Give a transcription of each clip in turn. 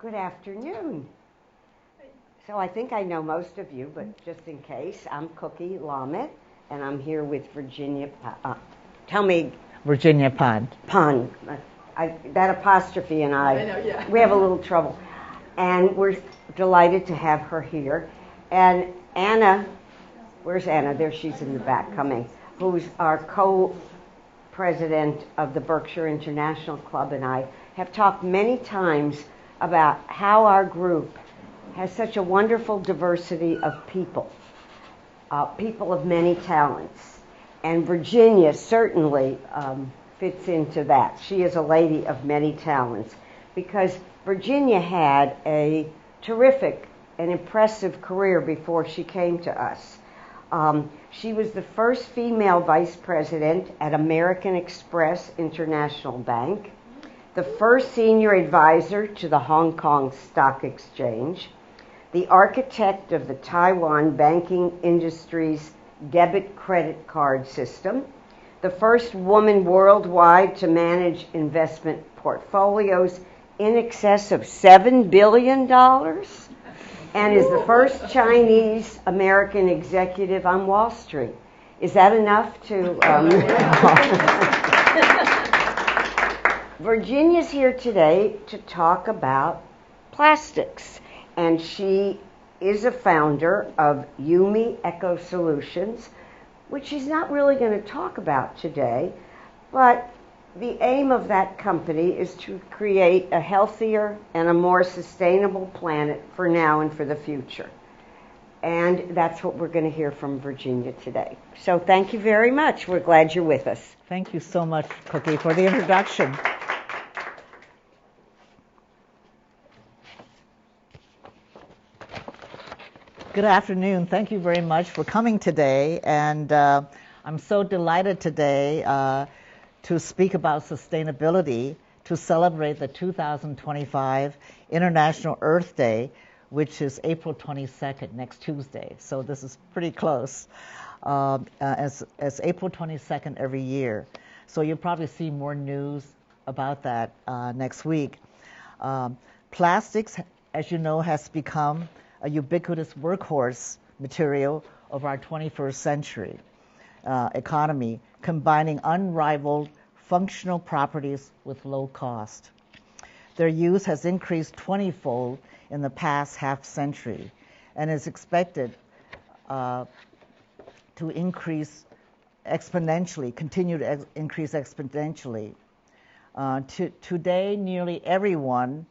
Good afternoon. So I think I know most of you, but just in case, I'm Cookie Lamet, and I'm here with Virginia. Tell me, Virginia Pond. Pond. That apostrophe and I know, yeah. We have a little trouble, and we're delighted to have her here. And Anna, where's Anna? There, she's in the back coming. Who's our co-president of the Berkshire International Club, and I have talked many times about how our group has such a wonderful diversity of people, people of many talents. And Virginia certainly fits into that. She is a lady of many talents because Virginia had a terrific and impressive career before she came to us. She was the first female vice president at American Express International Bank, the first senior advisor to the Hong Kong Stock Exchange, the architect of the Taiwan banking industry's debit credit card system, the first woman worldwide to manage investment portfolios in excess of $7 billion, and is the first Chinese American executive on Wall Street. Is that enough to... Virginia's here today to talk about plastics, and she is a founder of Yumi EcoSolutions, which she's not really going to talk about today, but the aim of that company is to create a healthier and a more sustainable planet for now and for the future. And that's what we're going to hear from Virginia today. So thank you very much. We're glad you're with us. Thank you so much, Cookie, for the introduction. Good afternoon. Thank you very much for coming today. And I'm so delighted today to speak about sustainability to celebrate the 2025 International Earth Day, which is April 22nd, next Tuesday. So this is pretty close, as April 22nd every year. So you'll probably see more news about that next week. Plastics, as you know, has become a ubiquitous workhorse material of our 21st century economy, combining unrivaled functional properties with low cost. Their use has increased 20-fold in the past half century and is expected to increase exponentially, continue to increase exponentially. Today, nearly everyone,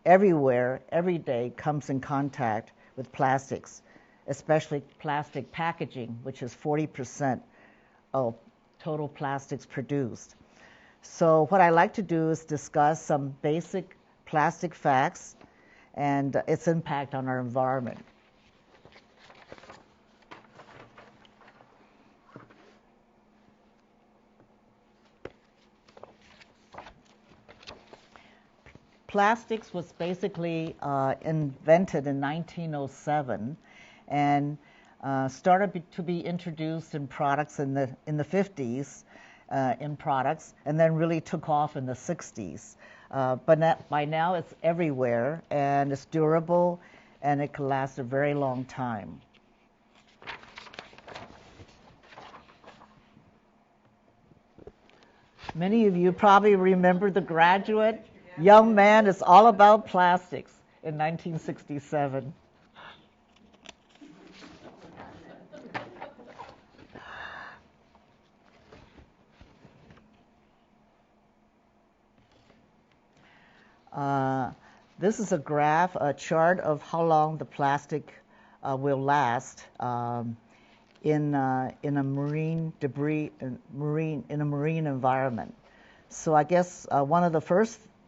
everywhere, every day comes in contact with plastics, especially plastic packaging, which is 40% of total plastics produced. So what I like to do is discuss some basic plastic facts and its impact on our environment. Plastics was basically invented in 1907 and started to be introduced in products in the 50s in products, and then really took off in the 60s. But by now it's everywhere, and it's durable, and it can last a very long time. Many of you probably remember The Graduate. Young Man is all about plastics in 1967. This is a graph, a chart of how long the plastic will last in a marine environment. So I guess one of the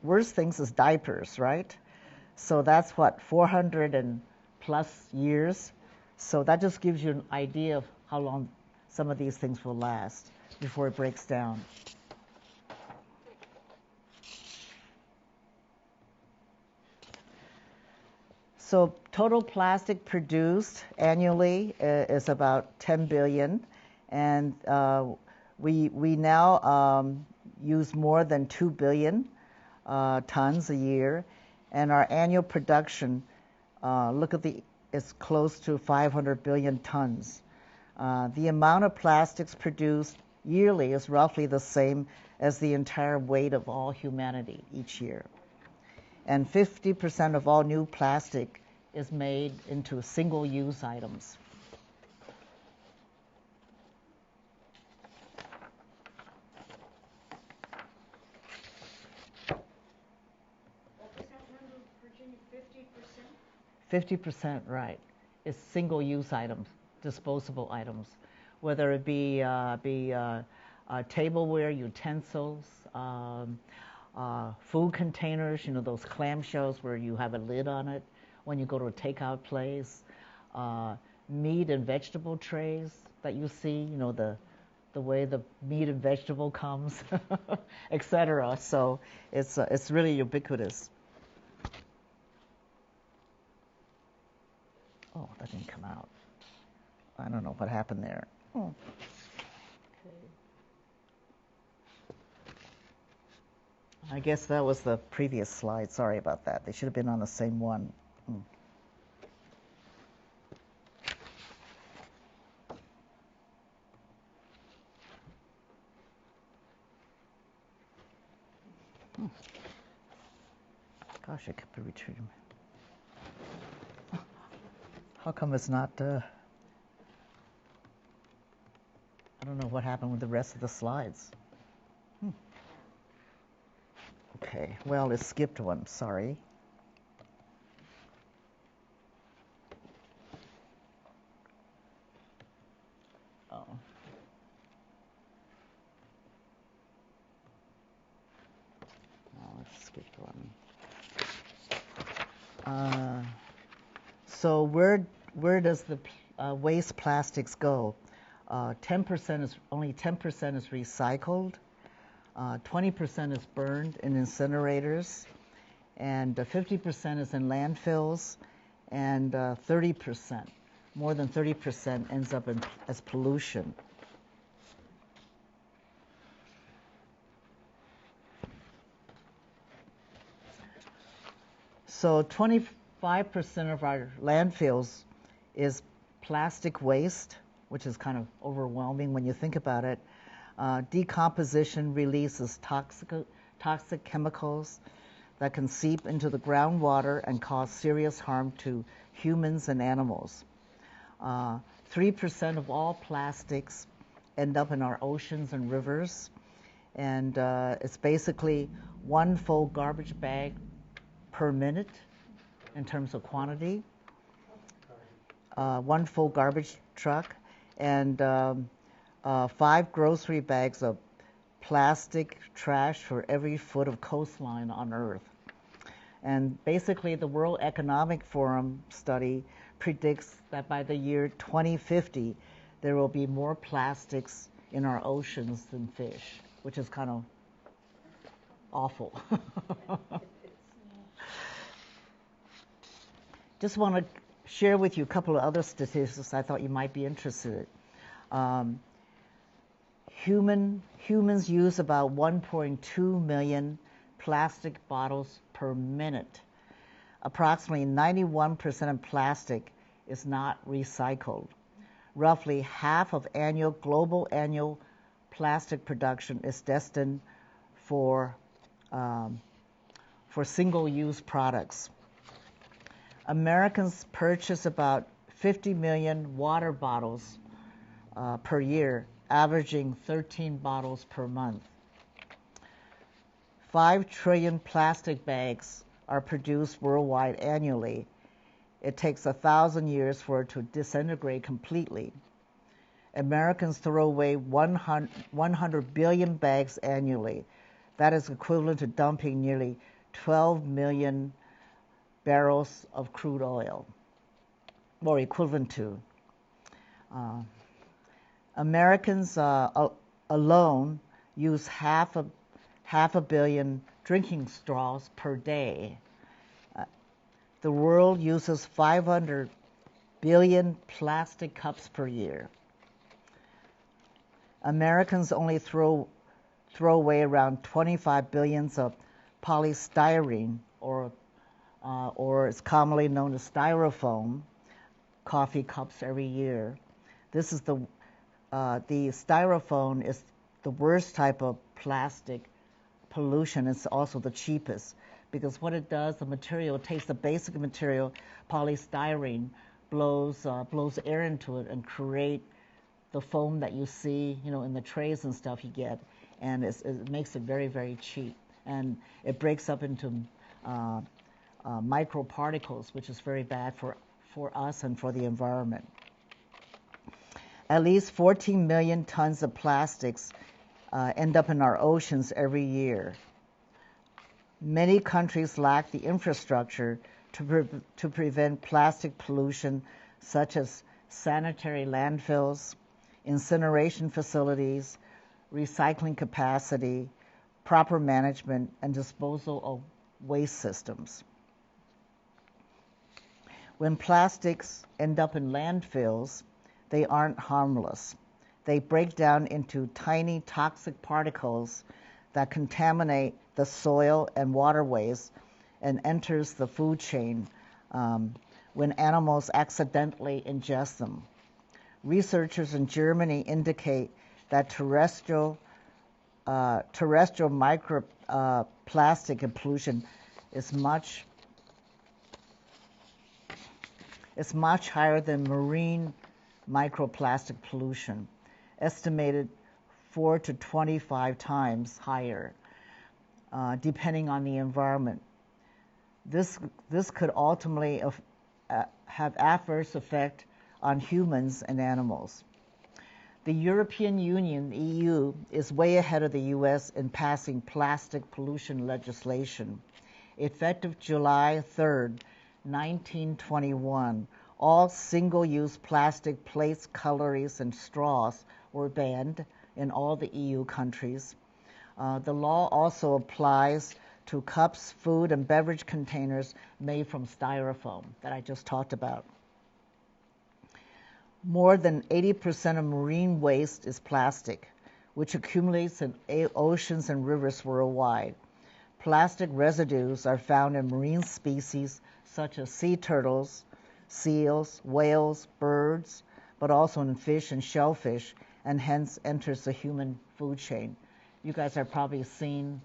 worst things is diapers, right? So that's what, 400 and plus years. So that just gives you an idea of how long some of these things will last before it breaks down. So total plastic produced annually is about 10 billion, and we now use more than 2 billion tons a year, And our annual production, is close to 500 billion tons. The amount of plastics produced yearly is roughly the same as the entire weight of all humanity each year. And 50% of all new plastic is made into single-use items. What was that number, Virginia? 50%? 50%, right, is single-use items, disposable items, whether it be tableware, utensils, food containers, those clamshells where you have a lid on it when you go to a takeout place, meat and vegetable trays that you see, the way the meat and vegetable comes, etc. So it's really ubiquitous. Oh, that didn't come out. I don't know what happened there. Oh. Okay. I guess that was the previous slide. Sorry about that. They should have been on the same one. Gosh, I kept retreating. How come it's not... I don't know what happened with the rest of the slides. Okay, well, it skipped one. Sorry. Oh. Oh, it skipped one. So where does the waste plastics go? 10% is only 10% is recycled. 20% is burned in incinerators, and 50% is in landfills, and 30%, more than 30%, ends up as pollution. So 25% of our landfills is plastic waste, which is kind of overwhelming when you think about it. Decomposition releases toxic chemicals that can seep into the groundwater and cause serious harm to humans and animals. 3% of all plastics end up in our oceans and rivers, and it's basically one full garbage bag per minute in terms of quantity, one full garbage truck, and 5 grocery bags of plastic trash for every foot of coastline on Earth. And basically, the World Economic Forum study predicts that by the year 2050, there will be more plastics in our oceans than fish, which is kind of awful. Just want to share with you a couple of other statistics I thought you might be interested in. Humans use about 1.2 million plastic bottles per minute. Approximately 91% of plastic is not recycled. Roughly half of global annual plastic production is destined for single-use products. Americans purchase about 50 million water bottles per year, averaging 13 bottles per month. 5 trillion plastic bags are produced worldwide annually. It takes 1,000 years for it to disintegrate completely. Americans throw away 100 billion bags annually. That is equivalent to dumping nearly 12 million barrels of crude oil, or equivalent to. Americans alone use half a billion drinking straws per day. The world uses 500 billion plastic cups per year. Americans only throw away around 25 billions of polystyrene, or or it's commonly known as styrofoam, coffee cups every year. This is the styrofoam is the worst type of plastic pollution. It's also the cheapest because what it does, the material takes the basic material, polystyrene, blows air into it and create the foam that you see, in the trays and stuff you get, and it makes it very, very cheap, and it breaks up into microparticles, which is very bad for us and for the environment. At least 14 million tons of plastics end up in our oceans every year. Many countries lack the infrastructure to prevent plastic pollution, such as sanitary landfills, incineration facilities, recycling capacity, proper management, and disposal of waste systems. When plastics end up in landfills, they aren't harmless. They break down into tiny toxic particles that contaminate the soil and waterways and enters the food chain when animals accidentally ingest them. Researchers in Germany indicate that terrestrial microplastic pollution is much higher than marine microplastic pollution, estimated 4 to 25 times higher, depending on the environment. This could ultimately have adverse effect on humans and animals. The European Union, the EU, is way ahead of the US in passing plastic pollution legislation. Effective July 3rd, 1921, all single-use plastic plates, cutleries, and straws were banned in all the EU countries. The law also applies to cups, food, and beverage containers made from styrofoam that I just talked about. More than 80% of marine waste is plastic, which accumulates in oceans and rivers worldwide. Plastic residues are found in marine species such as sea turtles, seals, whales, birds, but also in fish and shellfish, and hence enters the human food chain. You guys have probably seen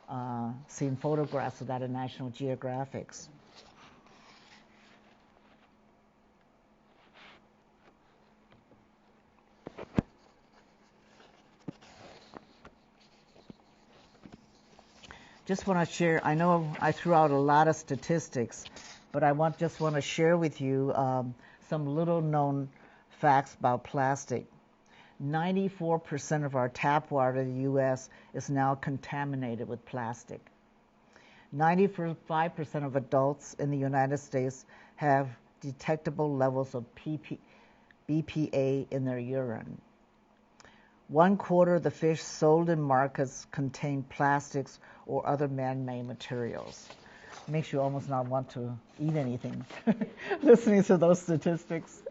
photographs of that in National Geographics. Just want to share, I know I threw out a lot of statistics, but I just want to share with you some little known facts about plastic. 94% of our tap water in the U.S. is now contaminated with plastic. 95% of adults in the United States have detectable levels of BPA in their urine. 1/4 of the fish sold in markets contain plastics or other man-made materials. Makes you almost not want to eat anything listening to those statistics,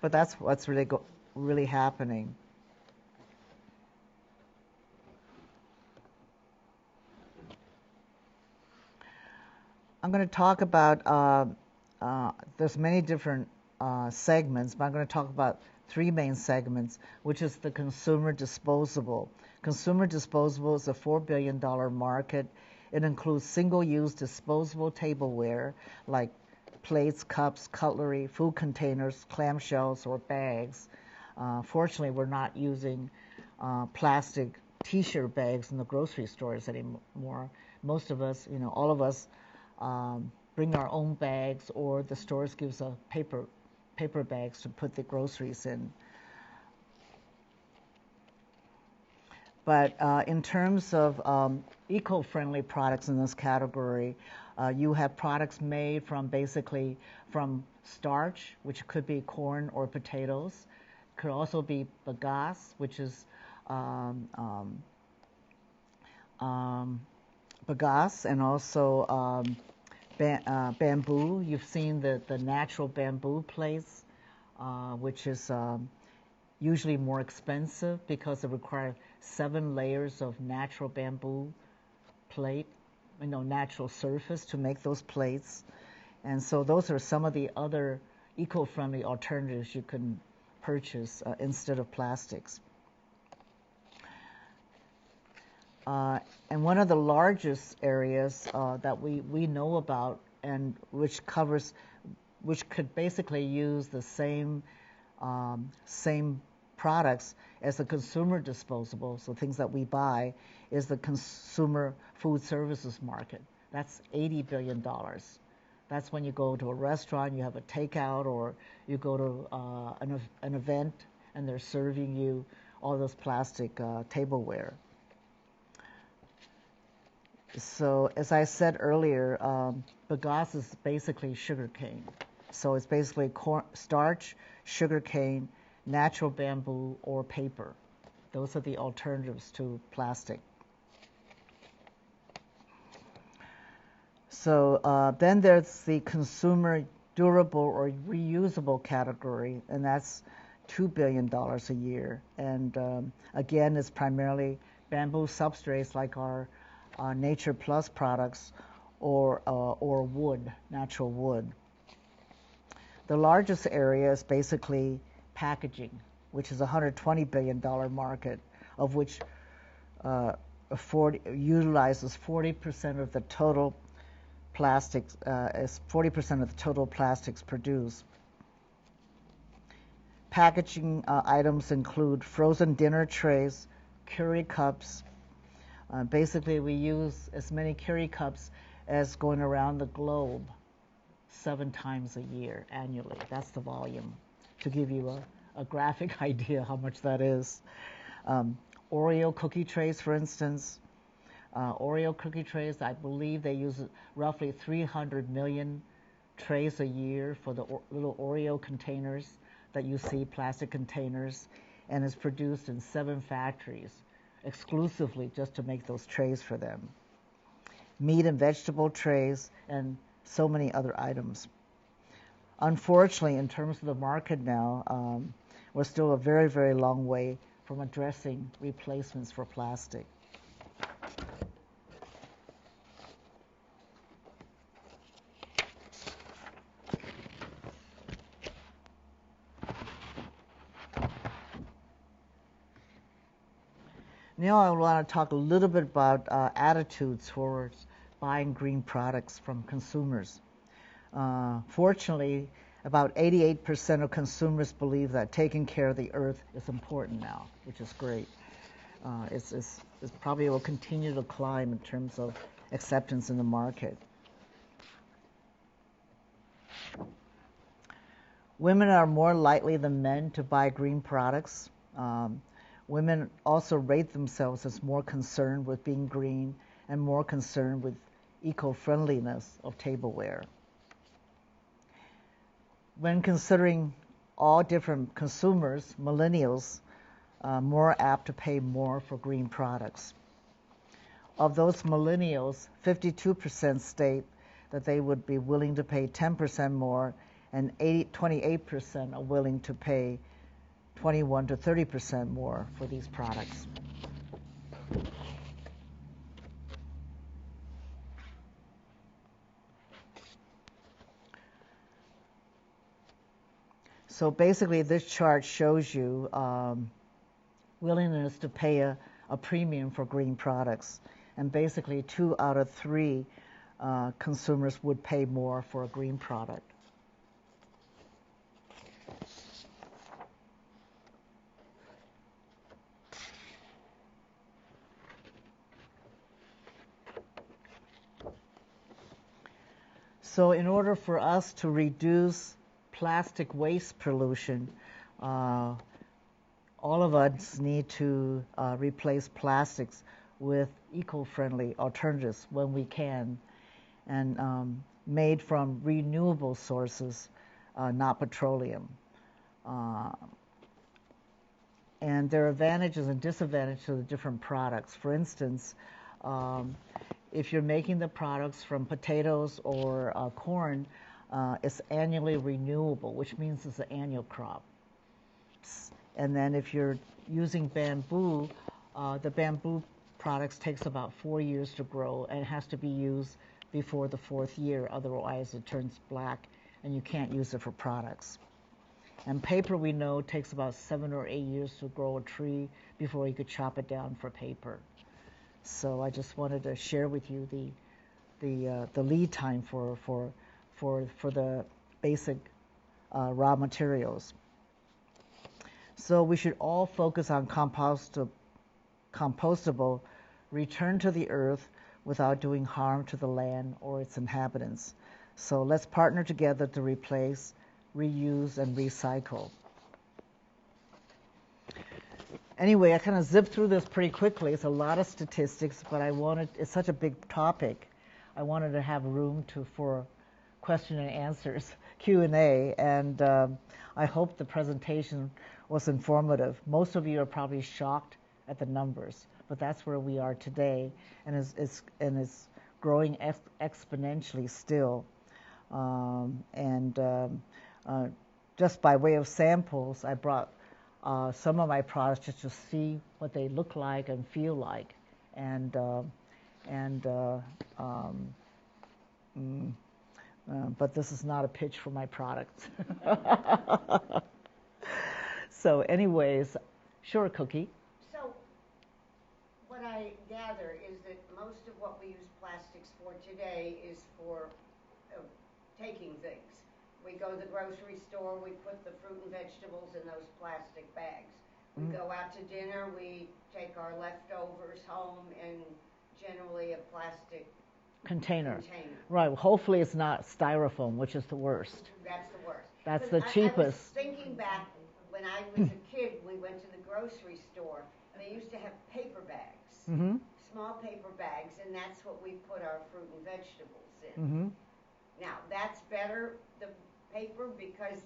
but that's what's really happening. I'm going to talk about, there's many different segments, but I'm going to talk about 3 main segments, which is the consumer disposable. Consumer disposable is a $4 billion market. It includes single-use disposable tableware like plates, cups, cutlery, food containers, clamshells, or bags. Fortunately, we're not using plastic T-shirt bags in the grocery stores anymore. Most of us, all of us, bring our own bags, or the stores gives us paper bags to put the groceries in. But in terms of eco-friendly products in this category, you have products made from basically from starch, which could be corn or potatoes. Could also be bagasse, which is bagasse, and also bamboo. You've seen the natural bamboo plates, which is usually more expensive because it requires 7 layers of natural bamboo plate natural surface to make those plates. And so those are some of the other eco-friendly alternatives you can purchase instead of plastics. And one of the largest areas that we know about, and which could basically use the same products as the consumer disposable, so things that we buy, is the consumer food services market. That's $80 billion. That's when you go to a restaurant, you have a takeout, or you go to an event and they're serving you all those plastic tableware. So as I said earlier, bagasse is basically sugar cane. So it's basically starch, sugar cane, natural bamboo, or paper. Those are the alternatives to plastic. So then there's the consumer durable or reusable category, and that's $2 billion a year. And again, it's primarily bamboo substrates like our Nature Plus products or wood, natural wood. The largest area is basically packaging, which is a $120 billion market, of which utilizes 40% of the total plastics, 40% of the total plastics produced. Packaging items include frozen dinner trays, curry cups. Basically, we use as many curry cups as going around the globe 7 times a year annually. That's the volume, to give you a graphic idea how much that is. Oreo cookie trays, for instance. Oreo cookie trays, I believe they use roughly 300 million trays a year for the little Oreo containers that you see, plastic containers, and is produced in 7 factories exclusively just to make those trays for them. Meat and vegetable trays, and so many other items. Unfortunately, in terms of the market now, we're still a very, very long way from addressing replacements for plastic. Now I want to talk a little bit about attitudes towards buying green products from consumers. Fortunately, about 88% of consumers believe that taking care of the earth is important now, which is great. It probably will continue to climb in terms of acceptance in the market. Women are more likely than men to buy green products. Women also rate themselves as more concerned with being green and more concerned with eco-friendliness of tableware. When considering all different consumers, millennials are more apt to pay more for green products. Of those millennials, 52% state that they would be willing to pay 10% more, and 28% are willing to pay 21 to 30% more for these products. So basically, this chart shows you willingness to pay a premium for green products. And basically, 2 out of 3 consumers would pay more for a green product. So in order for us to reduce plastic waste pollution, all of us need to replace plastics with eco-friendly alternatives when we can, and made from renewable sources, not petroleum. And there are advantages and disadvantages to the different products. For instance, if you're making the products from potatoes or corn, it's annually renewable, which means it's an annual crop. And then if you're using bamboo, the bamboo products takes about 4 years to grow, and it has to be used before the 4th year, otherwise it turns black and you can't use it for products. And paper, we know, takes about 7 or 8 years to grow a tree before you could chop it down for paper. So I just wanted to share with you the lead time for the basic raw materials. So we should all focus on compostable, return to the earth without doing harm to the land or its inhabitants. So let's partner together to replace, reuse, and recycle. Anyway, I kind of zipped through this pretty quickly. It's a lot of statistics, but it's such a big topic. I wanted to have room for question and answers, Q&A, and I hope the presentation was informative. Most of you are probably shocked at the numbers, but that's where we are today, and it's growing exponentially still. Just by way of samples, I brought some of my products just to see what they look like and feel like, but this is not a pitch for my products. So anyways, sure, Cookie. So what I gather is that most of what we use plastics for today is for taking things. We go to the grocery store, we put the fruit and vegetables in those plastic bags. We go out to dinner, we take our leftovers home in generally a plastic container. Right, well, hopefully it's not styrofoam, which is the worst. That's the worst. That's the cheapest. I was thinking back when I was a kid, we went to the grocery store. They used to have paper bags, small paper bags, and that's what we put our fruit and vegetables in. Now, that's better, the paper, because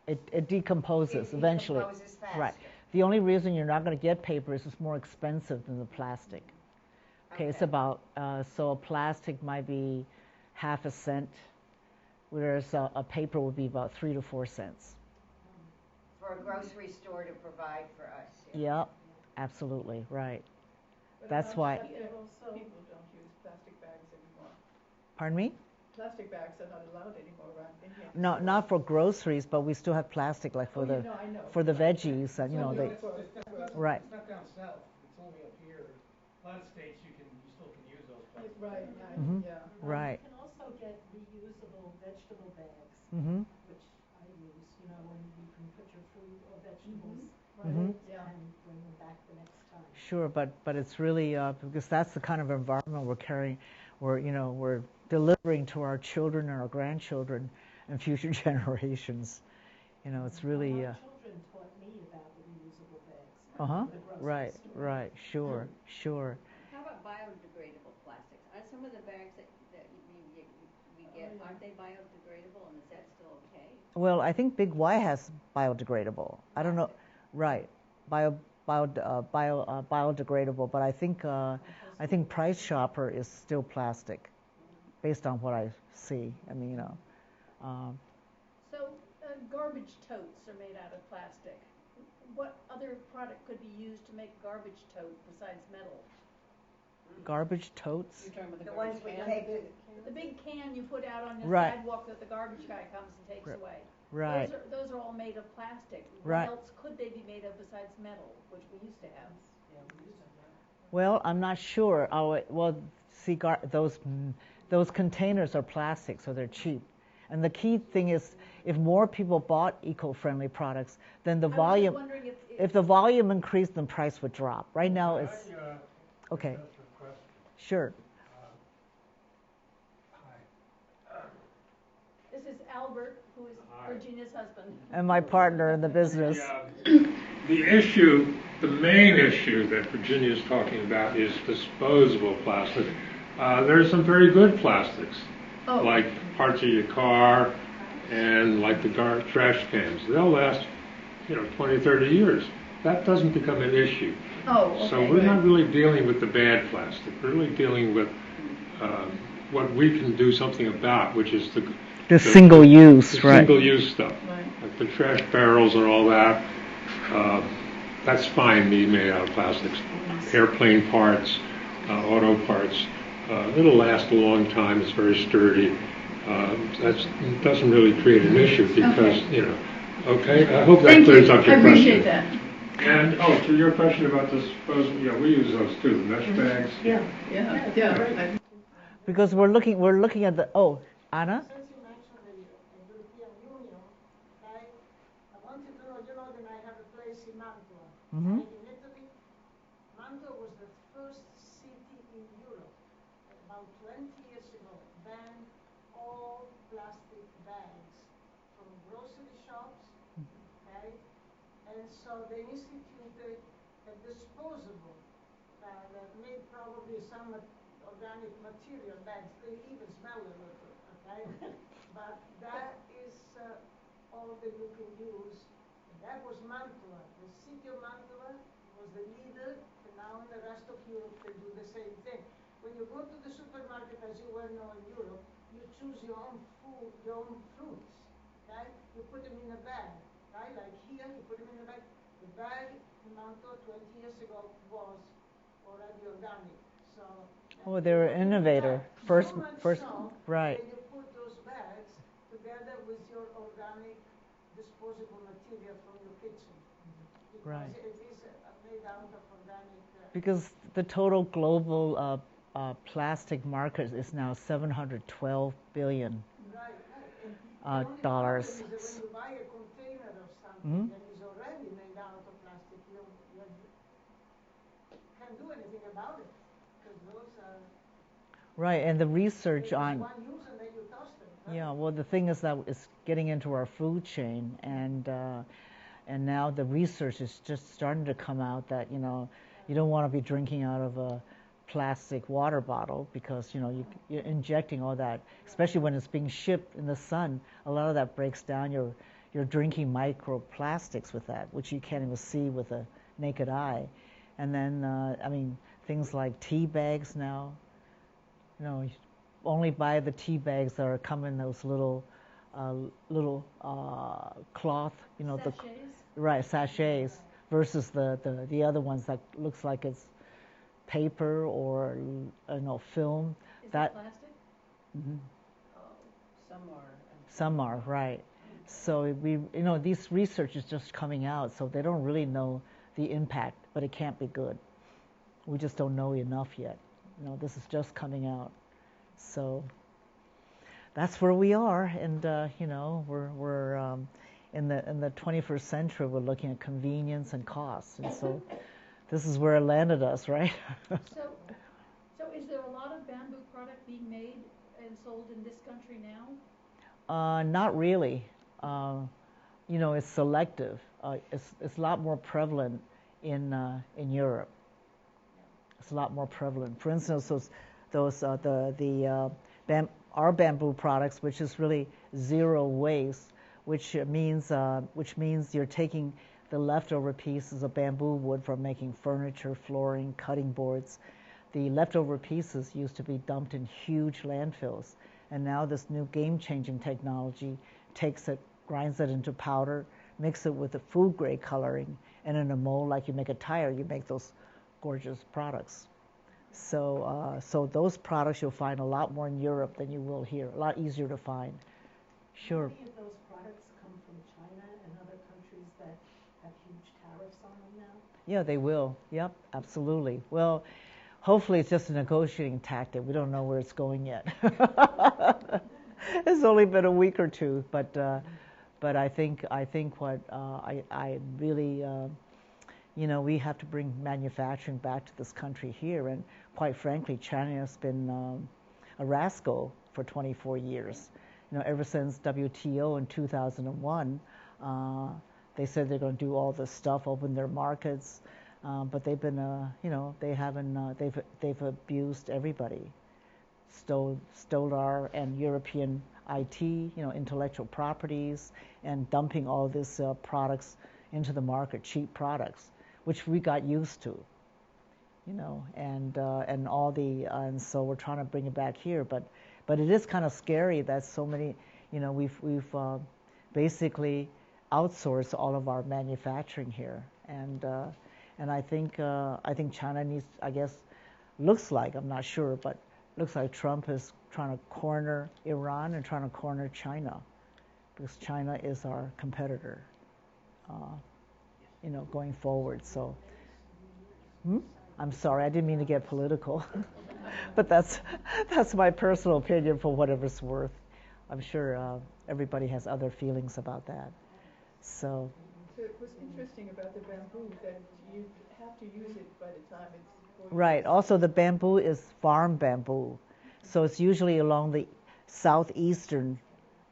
it decomposes eventually. It decomposes faster. Right. The only reason you're not going to get paper is it's more expensive than the plastic. Okay. It's about, so a plastic might be half a cent, whereas a paper would be about 3 to 4 cents. For a grocery store to provide for us. Yep, absolutely, right. But that's why. People don't use plastic bags anymore. Pardon me? Plastic bags are not allowed anymore around India. No, not for groceries, but we still have plastic, like for the veggies, and right. It's not down south. It's only up here. A lot of states you still can use those plastic Right, bags. yeah. Right. You can also get reusable vegetable bags, which I use, when you can put your fruit or vegetables and bring them back the next time. Sure, but it's really because that's the kind of environment we're delivering to our children and our grandchildren and future generations. It's really. My children taught me about the reusable bags. The grocery Right. store. Right. Sure. How about biodegradable plastics? Are some of the bags that we get, aren't they biodegradable, and is that still okay? Well, I think Big Y has biodegradable. I don't know. Right. Biodegradable, but I think Price Chopper is still plastic, based on what I see. So garbage totes are made out of plastic. What other product could be used to make garbage tote besides metal? Garbage totes? You're talking about The ones we take to The big can you put out on the Right. sidewalk that the garbage guy comes and takes away. Right. Those are all made of plastic. Right. What else could they be made of besides metal, which we used to have? Well, I'm not sure. See, those containers are plastic, so they're cheap. And the key thing is, if more people bought eco-friendly products, then the volume. I was just wondering if the volume increased, then price would drop. Right now, it's okay. Sure. Hi. This is Albert, who is Virginia's husband. And my partner in the business. The main issue that Virginia is talking about is disposable plastic. There's some very good plastics, like parts of your car and like the trash cans. They'll last, 20, 30 years. That doesn't become an issue. So we're not really dealing with the bad plastic. We're really dealing with what we can do something about, which is the single use, right? Single use stuff, like the trash barrels and all that. that's fine, being made out of plastics. Airplane parts, auto parts, it'll last a long time. It's very sturdy. It doesn't really create an issue because, okay, I hope that clears up your question. I appreciate that. And, to your question about disposable, yeah, we use those too, the mesh bags. Yeah. Because we're looking at the, Anna? Since you mentioned the European Union, right, I wanted to know, that I have a place in Mantua, right, in Italy. Mantua was the first city in Europe, about 20 years ago, banned all plastic bags from grocery shops, okay? And so they instituted a disposable that made probably some organic material bags. They even smell a little, okay? But that is all that you can use. And that was Mantua. The city of Mantua was the leader, and now in the rest of Europe they do the same thing. When you go to the supermarket, as you well know in Europe, you choose your own food, your own fruits, okay? You put them in a bag, right? Like here, you put them in a bag. The bag in Mantua 20 years ago was already organic. So They were an innovator. First, so right. that you put those bags together with your organic disposable material from your kitchen. Because Right. it is made out of organic. Because the total global plastic market is now $712 billion. Right. And the only dollars. problem is that when you buy a container of something that is already made out of plastic, you can't do anything about it. Because those are Right, and the research on... one use and then you toss them. Right? Yeah, well, the thing is that it's getting into our food chain, and now the research is just starting to come out that, you don't want to be drinking out of a plastic water bottle because, you're injecting all that, especially when it's being shipped in the sun. A lot of that breaks down. You're drinking microplastics with that, which you can't even see with a naked eye. And then, things like tea bags now, you only buy the tea bags that are come in those little cloth, Sachets? Sachets, versus the other ones that looks like it's paper or film. Is that plastic? Mm-hmm. Oh, Some are, right. So these research is just coming out, so they don't really know the impact, but it can't be good. We just don't know enough yet. This is just coming out. So that's where we are, and we're in the 21st century. We're looking at convenience and cost, and so this is where it landed us, right? So is there a lot of bamboo product being made and sold in this country now? Not really. It's selective. It's a lot more prevalent in Europe. It's a lot more prevalent. For instance, our bamboo products, which is really zero waste, which means you're taking the leftover pieces of bamboo wood from making furniture, flooring, cutting boards. The leftover pieces used to be dumped in huge landfills, and now this new game-changing technology takes it, grinds it into powder, mix it with the food-grade coloring, and in a mold like you make a tire, you make those gorgeous products. So those products you'll find a lot more in Europe than you will here. A lot easier to find. Sure. Many of those products come from China and other countries that have huge tariffs on them now? Yeah, they will. Yep, absolutely. Well, hopefully it's just a negotiating tactic. We don't know where it's going yet. It's only been a week or two, but I think what I really we have to bring manufacturing back to this country here, and quite frankly, China has been a rascal for 24 years. Ever since WTO in 2001, they said they're going to do all this stuff, open their markets, but they've been, they haven't, they've abused everybody, stole our and European IT, intellectual properties, and dumping all these products into the market, cheap products, which we got used to, and so we're trying to bring it back here, but it is kind of scary that so many, we've basically outsourced all of our manufacturing here. And I think China needs, I guess, looks like, I'm not sure, but looks like Trump is trying to corner Iran and trying to corner China, because China is our competitor, going forward. So, I'm sorry, I didn't mean to get political, but that's my personal opinion for whatever it's worth. I'm sure everybody has other feelings about that. So it was interesting about the bamboo that you have to use it by the time it's 4 years. right. Also, the bamboo is farm bamboo, so it's usually along the southeastern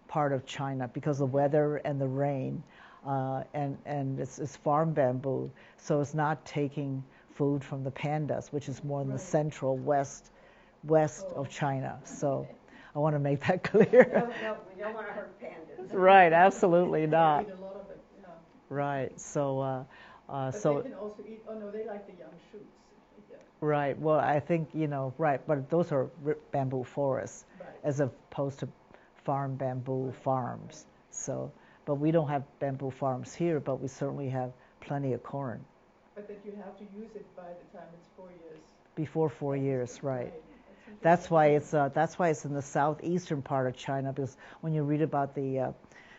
part of China because of the weather and the rain, and it's farm bamboo, so it's not taking food from the pandas, which is more in the central west of China. So I want to make that clear. No, we don't want to hurt pandas. Right, absolutely not. Eat a lot of it, yeah. Right. So But so they can also eat, oh no, they like the young shoots. Yeah. right. Well, I think right, but those are bamboo forests, Right. as opposed to farm bamboo farms. So, but we don't have bamboo farms here, but we certainly have plenty of corn. But that you have to use it by the time it's 4 years. Before 4 years, right. That's That's why it's in the southeastern part of China, because when you read about the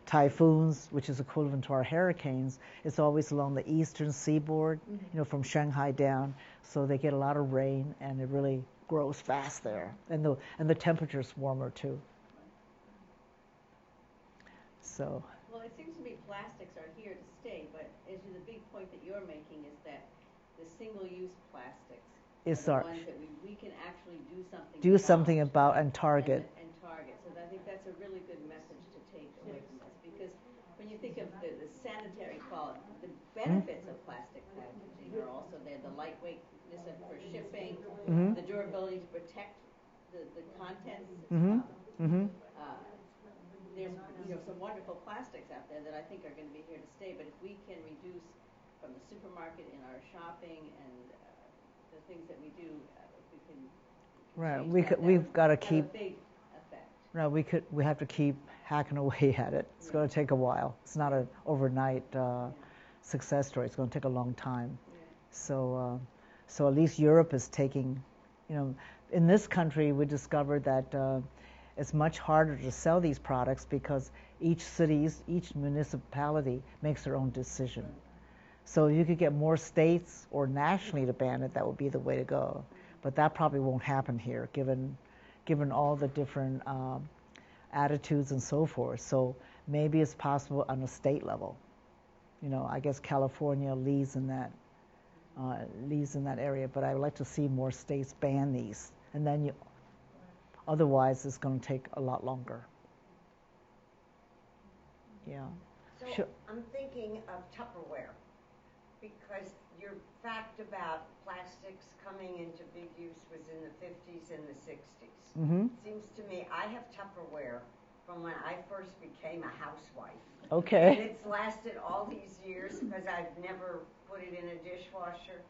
typhoons, which is equivalent to our hurricanes, it's always along the eastern seaboard, from Shanghai down. So they get a lot of rain, and it really grows fast there, and the temperature's warmer too. So. Well, it seems to me plastics are here to stay, but as the big point that you're making is that the single-use plastics It's are our, the ones that we can actually do something about and target. And target. So I think that's a really good message to take away from this, because when you think of the sanitary quality, the benefits of plastic packaging are also there. The lightweightness for shipping, the durability to protect the contents. There's some wonderful plastics out there that I think are going to be here to stay. But if we can reduce from the supermarket in our shopping and the things that we do, if we can. Right, we've got to keep. A big effect. No, we have to keep hacking away at it. It's going to take a while. It's not an overnight success story. It's going to take a long time. So at least Europe is taking, in this country we discovered that it's much harder to sell these products because each municipality makes their own decision. So you could get more states or nationally to ban it, that would be the way to go. But that probably won't happen here, given all the different attitudes and so forth. So maybe it's possible on a state level. I guess California leads in that area, but I would like to see more states ban these, and then otherwise it's going to take a lot longer. Yeah. So Sure. I'm thinking of Tupperware, because your fact about plastics coming into big use was in the 50s and the 60s. Seems to me I have Tupperware from when I first became a housewife. Okay. And it's lasted all these years because I've never put it in a dishwasher.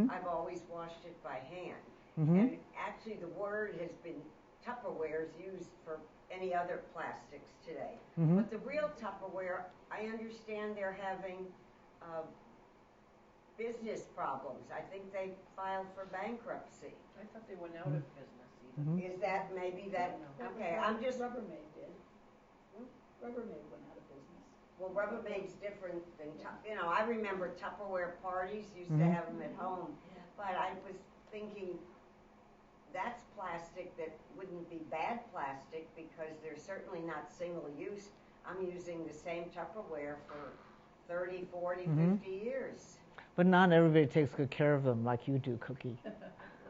I've always washed it by hand. And actually the word has been, Tupperware is used for any other plastics today. But the real Tupperware, I understand they're having business problems. I think they filed for bankruptcy. I thought they went out of business even. Is that maybe that? Okay, I'm just. Rubbermaid did. Rubbermaid went out of business. Well, Rubbermaid's different than I remember Tupperware parties used to have them at home, but I was thinking that's plastic that wouldn't be bad plastic because they're certainly not single use. I'm using the same Tupperware for 30, 40, 50 years. But not everybody takes good care of them like you do, Cookie.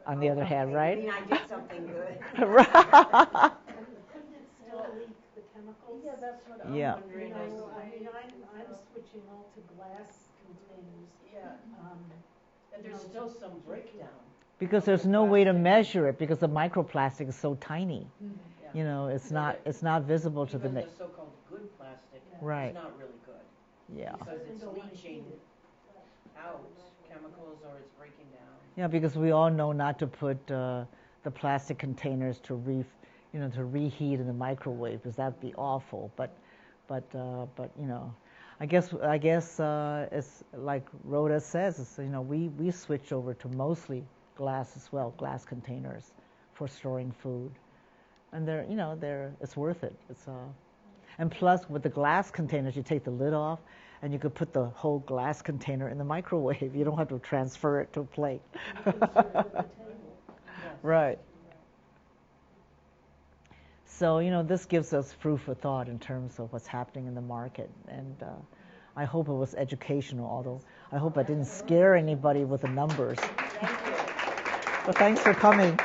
On the other hand, right? I mean, I did something good. Right. Couldn't it still leak the chemicals? Yeah, that's what I'm Yeah. wondering. I'm switching all to glass containers. Yeah, and there's No. still some breakdown. Because there's no way to measure it because the microplastic is so tiny. Yeah. It's not visible to the Even naked. the so-called good plastic Right. is not really good. Yeah. Because it's Don't wanna leaching heat it. out chemicals or it's breaking down. Yeah, because we all know not to put the plastic containers to to reheat in the microwave because that'd be awful. But I guess it's like Rhoda says. It's, we switch over to mostly glass as well, glass containers for storing food, and it's worth it. And plus with the glass containers, you take the lid off, and you could put the whole glass container in the microwave. You don't have to transfer it to a plate. Right. So, this gives us food for thought in terms of what's happening in the market. And I hope it was educational, although I hope I didn't scare anybody with the numbers. But thanks for coming.